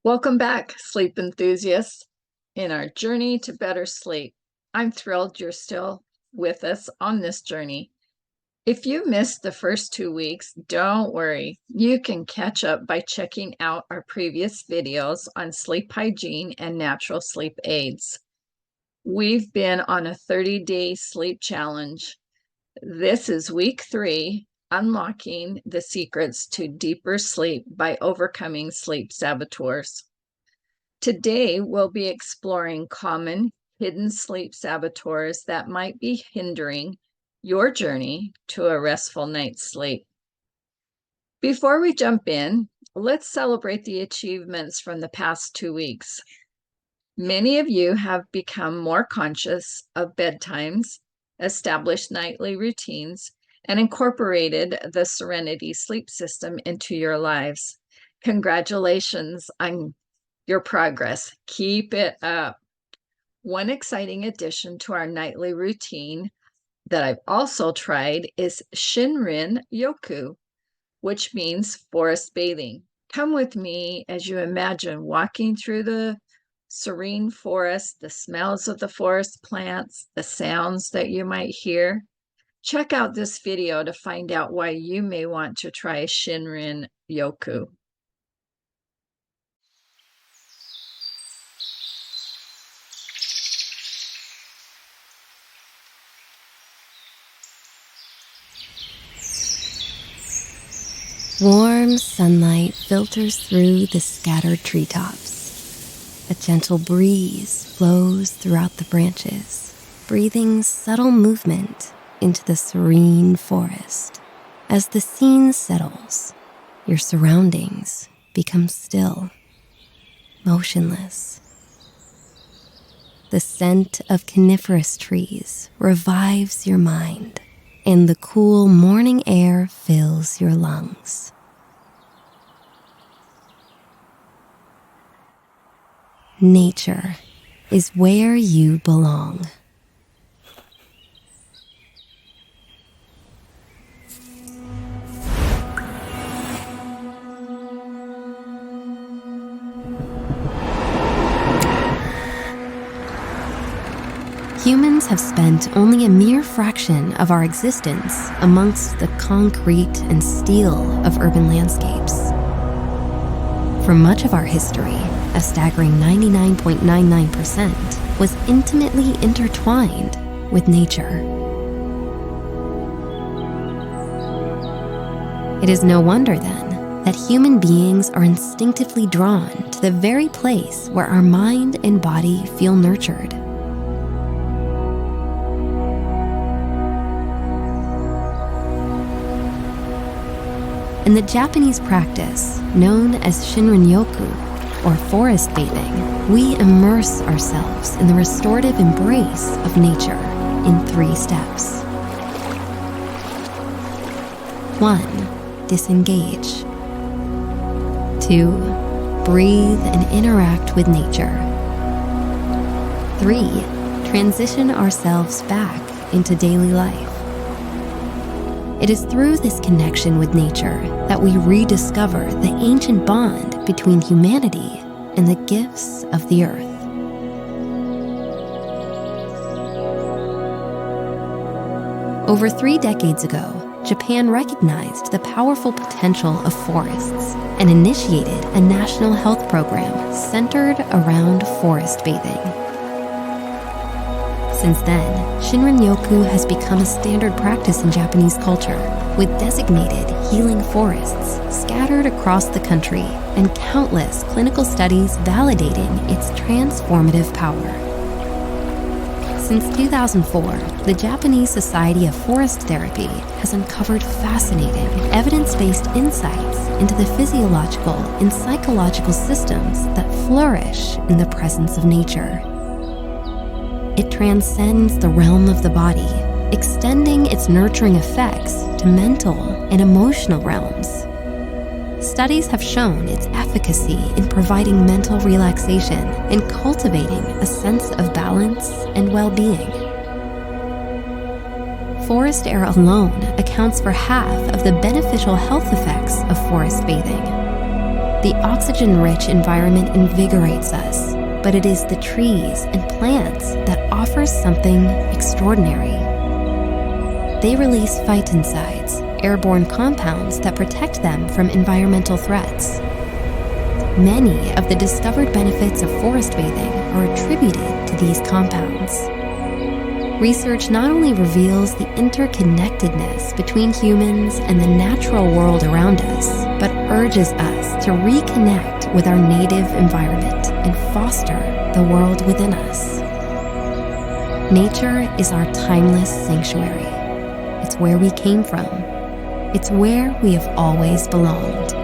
Welcome back, sleep enthusiasts, in our journey to better sleep. I'm thrilled you're still with us on this journey. If you missed the first 2 weeks, don't worry. You can catch up by checking out our previous videos on sleep hygiene and natural sleep aids. We've been on a 30-day sleep challenge. This is week 3, unlocking the secrets to deeper sleep by overcoming sleep saboteurs. Today, we'll be exploring common hidden sleep saboteurs that might be hindering your journey to a restful night's sleep. Before we jump in, let's celebrate the achievements from the past 2 weeks. Many of you have become more conscious of bedtimes, established nightly routines, and incorporated the Serenity sleep system into your lives. Congratulations on your progress. Keep it up. One exciting addition to our nightly routine that I've also tried is Shinrin Yoku, which means forest bathing. Come with me as you imagine walking through the serene forest, the smells of the forest plants, the sounds that you might hear. Check out this video to find out why you may want to try Shinrin Yoku. Warm sunlight filters through the scattered treetops. A gentle breeze flows throughout the branches, breathing subtle movement into the serene forest. As the scene settles, your surroundings become still, motionless. The scent of coniferous trees revives your mind, and the cool morning air fills your lungs. Nature is where you belong. Humans have spent only a mere fraction of our existence amongst the concrete and steel of urban landscapes. For much of our history, a staggering 99.99% was intimately intertwined with nature. It is no wonder, then, that human beings are instinctively drawn to the very place where our mind and body feel nurtured. In the Japanese practice, known as Shinrin-yoku, or forest bathing, we immerse ourselves in the restorative embrace of nature in 3 steps. 1. Disengage. 2. Breathe and interact with nature. 3. Transition ourselves back into daily life. It is through this connection with nature that we rediscover the ancient bond between humanity and the gifts of the earth. Over 3 decades ago, Japan recognized the powerful potential of forests and initiated a national health program centered around forest bathing. Since then, Shinrin-yoku has become a standard practice in Japanese culture, with designated healing forests scattered across the country and countless clinical studies validating its transformative power. Since 2004, the Japanese Society of Forest Therapy has uncovered fascinating, evidence-based insights into the physiological and psychological systems that flourish in the presence of nature. It transcends the realm of the body, extending its nurturing effects to mental and emotional realms. Studies have shown its efficacy in providing mental relaxation and cultivating a sense of balance and well-being. Forest air alone accounts for half of the beneficial health effects of forest bathing. The oxygen-rich environment invigorates us, but it is the trees and plants that offer something extraordinary. They release phytoncides, airborne compounds that protect them from environmental threats. Many of the discovered benefits of forest bathing are attributed to these compounds. Research not only reveals the interconnectedness between humans and the natural world around us, but urges us to reconnect with our native environment and foster the world within us. Nature is our timeless sanctuary. It's where we came from. It's where we have always belonged.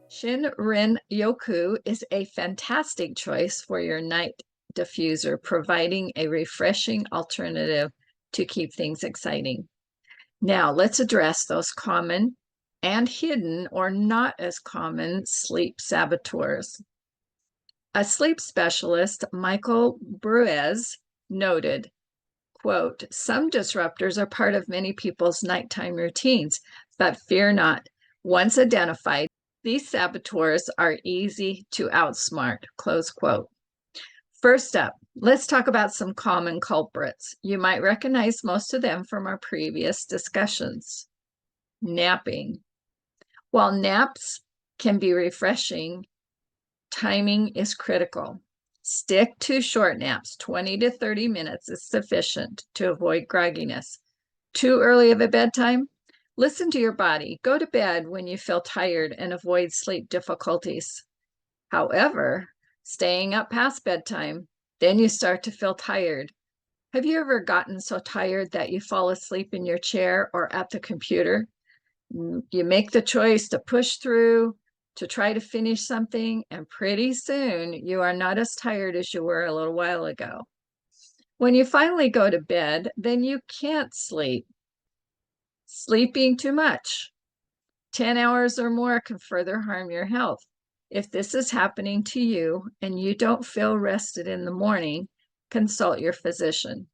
Shinrin Yoku is a fantastic choice for your night diffuser, providing a refreshing alternative to keep things exciting. Now, let's address those common and hidden or not as common sleep saboteurs. A sleep specialist, Michael Bruez, noted, quote, "Some disruptors are part of many people's nighttime routines, but fear not. Once identified, these saboteurs are easy to outsmart," close quote. First up, let's talk about some common culprits. You might recognize most of them from our previous discussions. Napping. While naps can be refreshing, timing is critical. Stick to short naps. 20 to 30 minutes is sufficient to avoid grogginess. Too early of a bedtime? Listen to your body. Go to bed when you feel tired and avoid sleep difficulties. However, staying up past bedtime, then you start to feel tired. Have you ever gotten so tired that you fall asleep in your chair or at the computer? You make the choice to push through, to try to finish something, and pretty soon you are not as tired as you were a little while ago. When you finally go to bed, then you can't sleep. Sleeping too much, 10 hours or more, can further harm your health. If this is happening to you and you don't feel rested in the morning, consult your physician.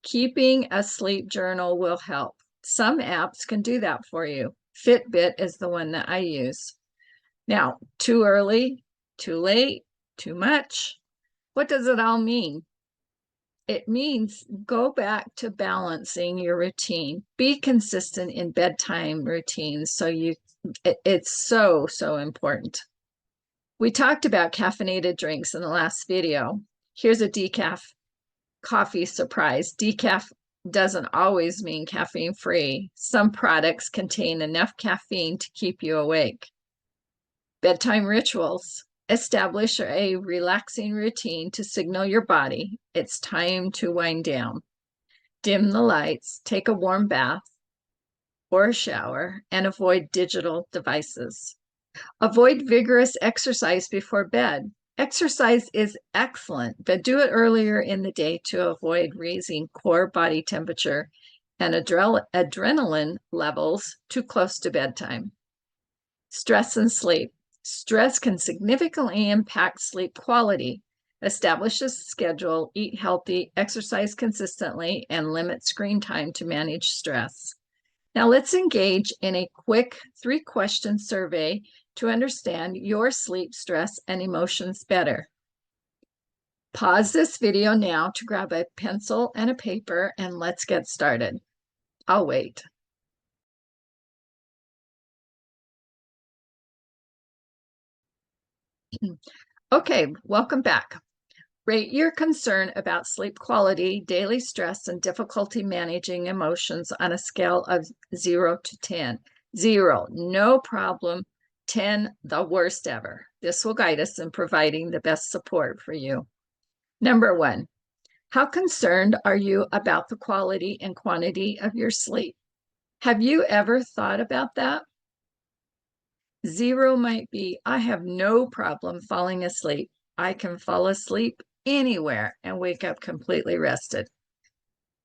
Keeping a sleep journal will help. Some apps can do that for you. Fitbit is the one that I use. Now, too early, too late, too much. What does it all mean? It means go back to balancing your routine. Be consistent in bedtime routines. It's so important. We talked about caffeinated drinks in the last video. Here's a decaf coffee surprise. Decaf doesn't always mean caffeine free. Some products contain enough caffeine to keep you awake. Bedtime rituals. Establish a relaxing routine to signal your body it's time to wind down. Dim the lights, take a warm bath or a shower, and avoid digital devices. Avoid vigorous exercise before bed. Exercise is excellent, but do it earlier in the day to avoid raising core body temperature and adrenaline levels too close to bedtime. Stress and sleep. Stress can significantly impact sleep quality. Establish a schedule, eat healthy, exercise consistently, and limit screen time to manage stress. Now let's engage in a quick 3-question survey to understand your sleep, stress, and emotions better. Pause this video now to grab a pencil and a paper, and let's get started. I'll wait. Okay, welcome back. Rate your concern about sleep quality, daily stress, and difficulty managing emotions on a scale of 0 to 10. 0, no problem. 10, the worst ever. This will guide us in providing the best support for you. Number 1, how concerned are you about the quality and quantity of your sleep? Have you ever thought about that? 0 might be, I have no problem falling asleep. I can fall asleep anywhere and wake up completely rested.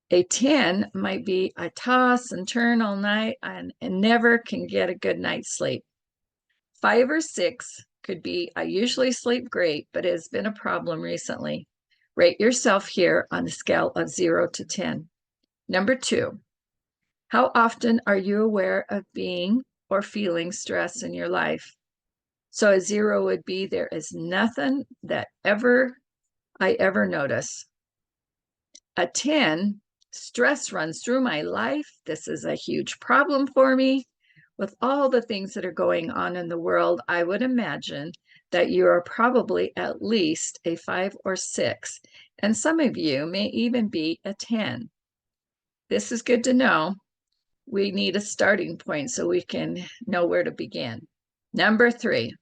A 10 might be, I toss and turn all night and never can get a good night's sleep. 5 or 6 could be, I usually sleep great, but it has been a problem recently. Rate yourself here on a scale of 0 to 10. Number 2, how often are you aware of being or feeling stress in your life? So a 0 would be there is nothing that I ever notice. A 10, stress runs through my life. This is a huge problem for me. With all the things that are going on in the world, I would imagine that you are probably at least a 5 or 6, and some of you may even be a 10. This is good to know. We need a starting point so we can know where to begin. Number 3,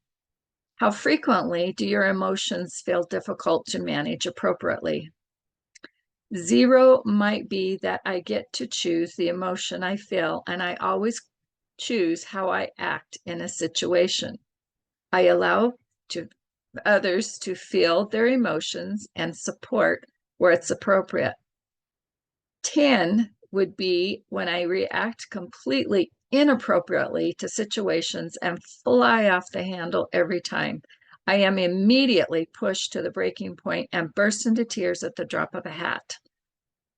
how frequently do your emotions feel difficult to manage appropriately? 0 might be that I get to choose the emotion I feel, and I always choose how I act in a situation. I allow others to feel their emotions and support where it's appropriate. 10 would be when I react completely inappropriately to situations and fly off the handle every time. I am immediately pushed to the breaking point and burst into tears at the drop of a hat.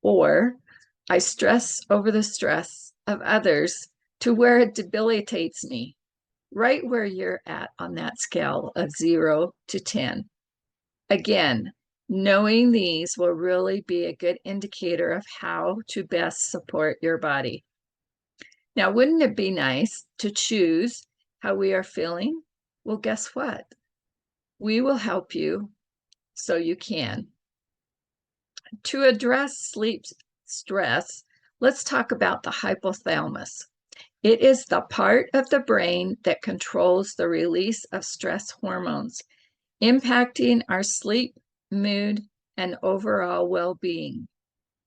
Or I stress over the stress of others to where it debilitates me, right where you're at on that scale of 0 to 10. Again, knowing these will really be a good indicator of how to best support your body. Now, wouldn't it be nice to choose how we are feeling? Well, guess what? We will help you so you can. To address sleep stress, let's talk about the hypothalamus. It is the part of the brain that controls the release of stress hormones, impacting our sleep, mood, and overall well-being.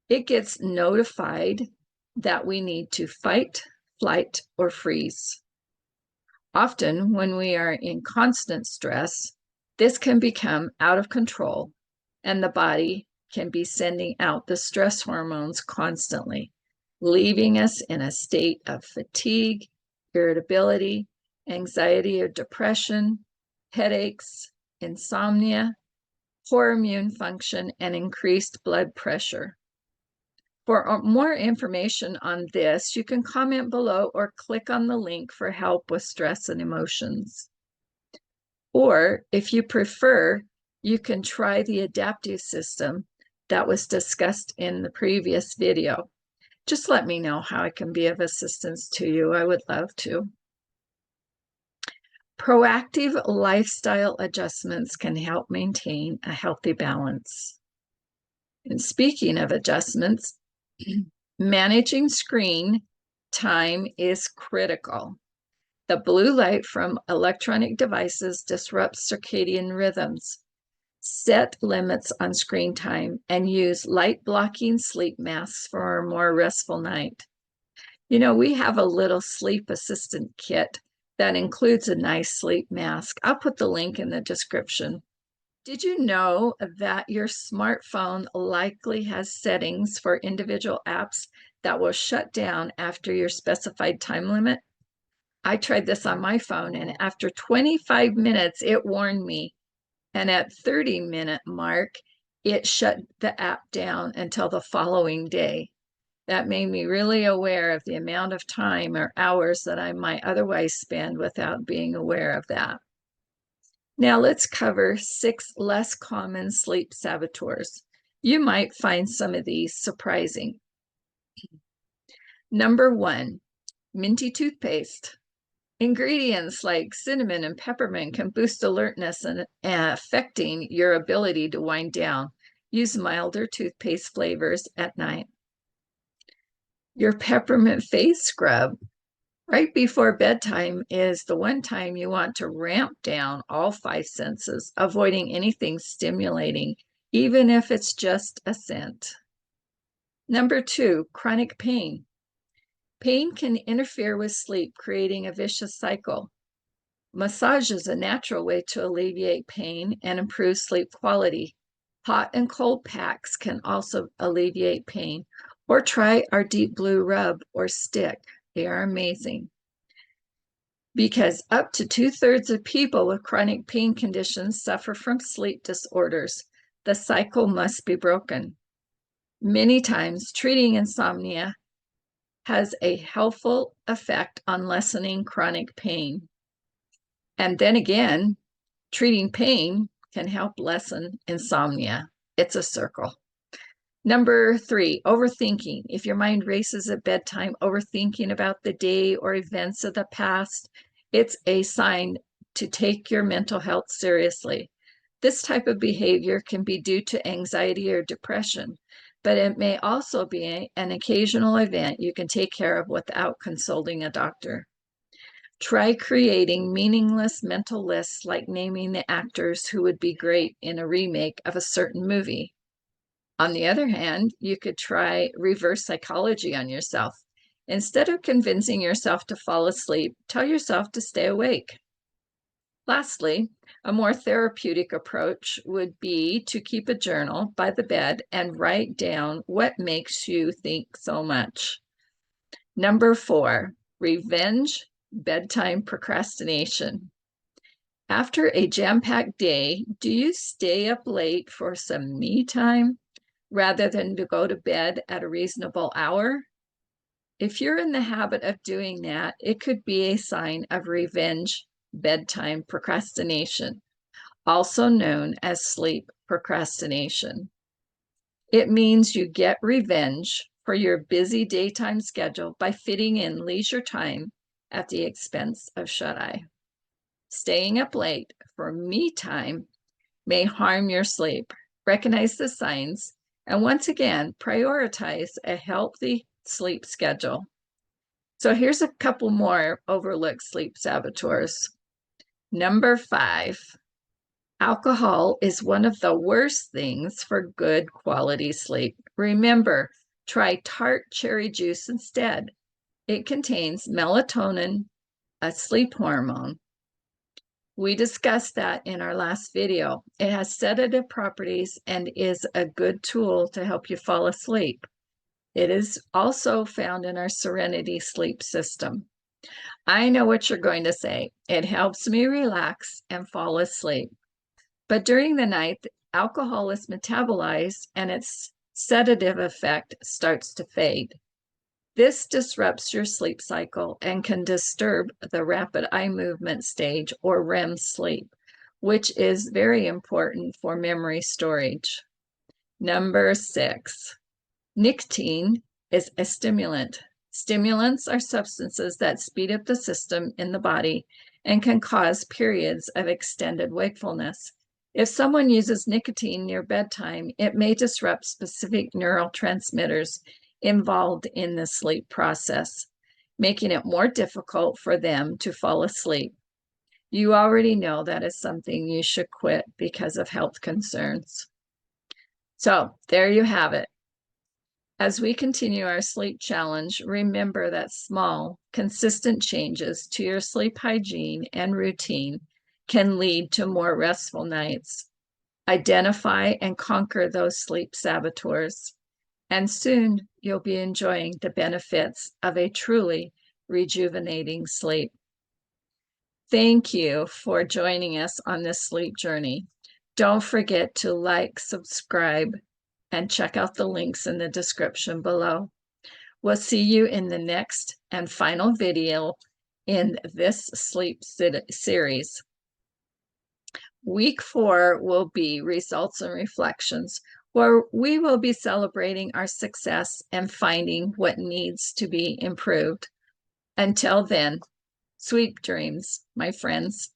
It gets notified that we need to fight, flight, or freeze. Often, when we are in constant stress, this can become out of control, and the body can be sending out the stress hormones constantly, leaving us in a state of fatigue, irritability, anxiety or depression, headaches, insomnia, poor immune function, and increased blood pressure. For more information on this, you can comment below or click on the link for help with stress and emotions. Or if you prefer, you can try the adaptive system that was discussed in the previous video. Just let me know how I can be of assistance to you. I would love to. Proactive lifestyle adjustments can help maintain a healthy balance. And speaking of adjustments, managing screen time is critical. The blue light from electronic devices disrupts circadian rhythms. Set limits on screen time and use light blocking sleep masks for a more restful night. You know, we have a little sleep assistant kit that includes a nice sleep mask. I'll put the link in the description. Did you know that your smartphone likely has settings for individual apps that will shut down after your specified time limit? I tried this on my phone, and after 25 minutes, it warned me. And at 30-minute mark, it shut the app down until the following day. That made me really aware of the amount of time or hours that I might otherwise spend without being aware of that. Now let's cover 6 less common sleep saboteurs. You might find some of these surprising. Number 1, minty toothpaste. Ingredients like cinnamon and peppermint can boost alertness and affecting your ability to wind down. Use milder toothpaste flavors at night. Your peppermint face scrub right before bedtime is the one time you want to ramp down all 5 senses, avoiding anything stimulating, even if it's just a scent. Number 2, chronic pain. Pain can interfere with sleep, creating a vicious cycle. Massage is a natural way to alleviate pain and improve sleep quality. Hot and cold packs can also alleviate pain, or try our deep blue rub or stick. They are amazing. because up to 2/3 of people with chronic pain conditions suffer from sleep disorders. The cycle must be broken. Many times, treating insomnia has a helpful effect on lessening chronic pain. And then again, treating pain can help lessen insomnia. It's a circle. Number 3, overthinking. If your mind races at bedtime, overthinking about the day or events of the past, it's a sign to take your mental health seriously. This type of behavior can be due to anxiety or depression, but it may also be an occasional event you can take care of without consulting a doctor. Try creating meaningless mental lists, like naming the actors who would be great in a remake of a certain movie. On the other hand, you could try reverse psychology on yourself. Instead of convincing yourself to fall asleep, tell yourself to stay awake. Lastly, a more therapeutic approach would be to keep a journal by the bed and write down what makes you think so much. Number 4, revenge bedtime procrastination. After a jam-packed day, do you stay up late for some me time rather than to go to bed at a reasonable hour? If you're in the habit of doing that, it could be a sign of revenge bedtime procrastination, also known as sleep procrastination. It means you get revenge for your busy daytime schedule by fitting in leisure time at the expense of shut-eye. Staying up late for me time may harm your sleep. Recognize the signs and once again, prioritize a healthy sleep schedule. So here's a couple more overlooked sleep saboteurs. Number 5, alcohol is one of the worst things for good quality sleep. Remember, try tart cherry juice instead. It contains melatonin, a sleep hormone. We discussed that in our last video. It has sedative properties and is a good tool to help you fall asleep. It is also found in our Serenity sleep system. I know what you're going to say. It helps me relax and fall asleep. But during the night, alcohol is metabolized and its sedative effect starts to fade. This disrupts your sleep cycle and can disturb the rapid eye movement stage or REM sleep, which is very important for memory storage. Number 6, nicotine is a stimulant. Stimulants are substances that speed up the system in the body and can cause periods of extended wakefulness. If someone uses nicotine near bedtime, it may disrupt specific neurotransmitters involved in the sleep process, making it more difficult for them to fall asleep. You already know that is something you should quit because of health concerns. So there you have it. As we continue our sleep challenge, remember that small, consistent changes to your sleep hygiene and routine can lead to more restful nights. Identify and conquer those sleep saboteurs, and soon you'll be enjoying the benefits of a truly rejuvenating sleep. Thank you for joining us on this sleep journey. Don't forget to like, subscribe, and check out the links in the description below. We'll see you in the next and final video in this sleep series. Week 4 will be results and reflections, where we will be celebrating our success and finding what needs to be improved. Until then, sweet dreams, my friends.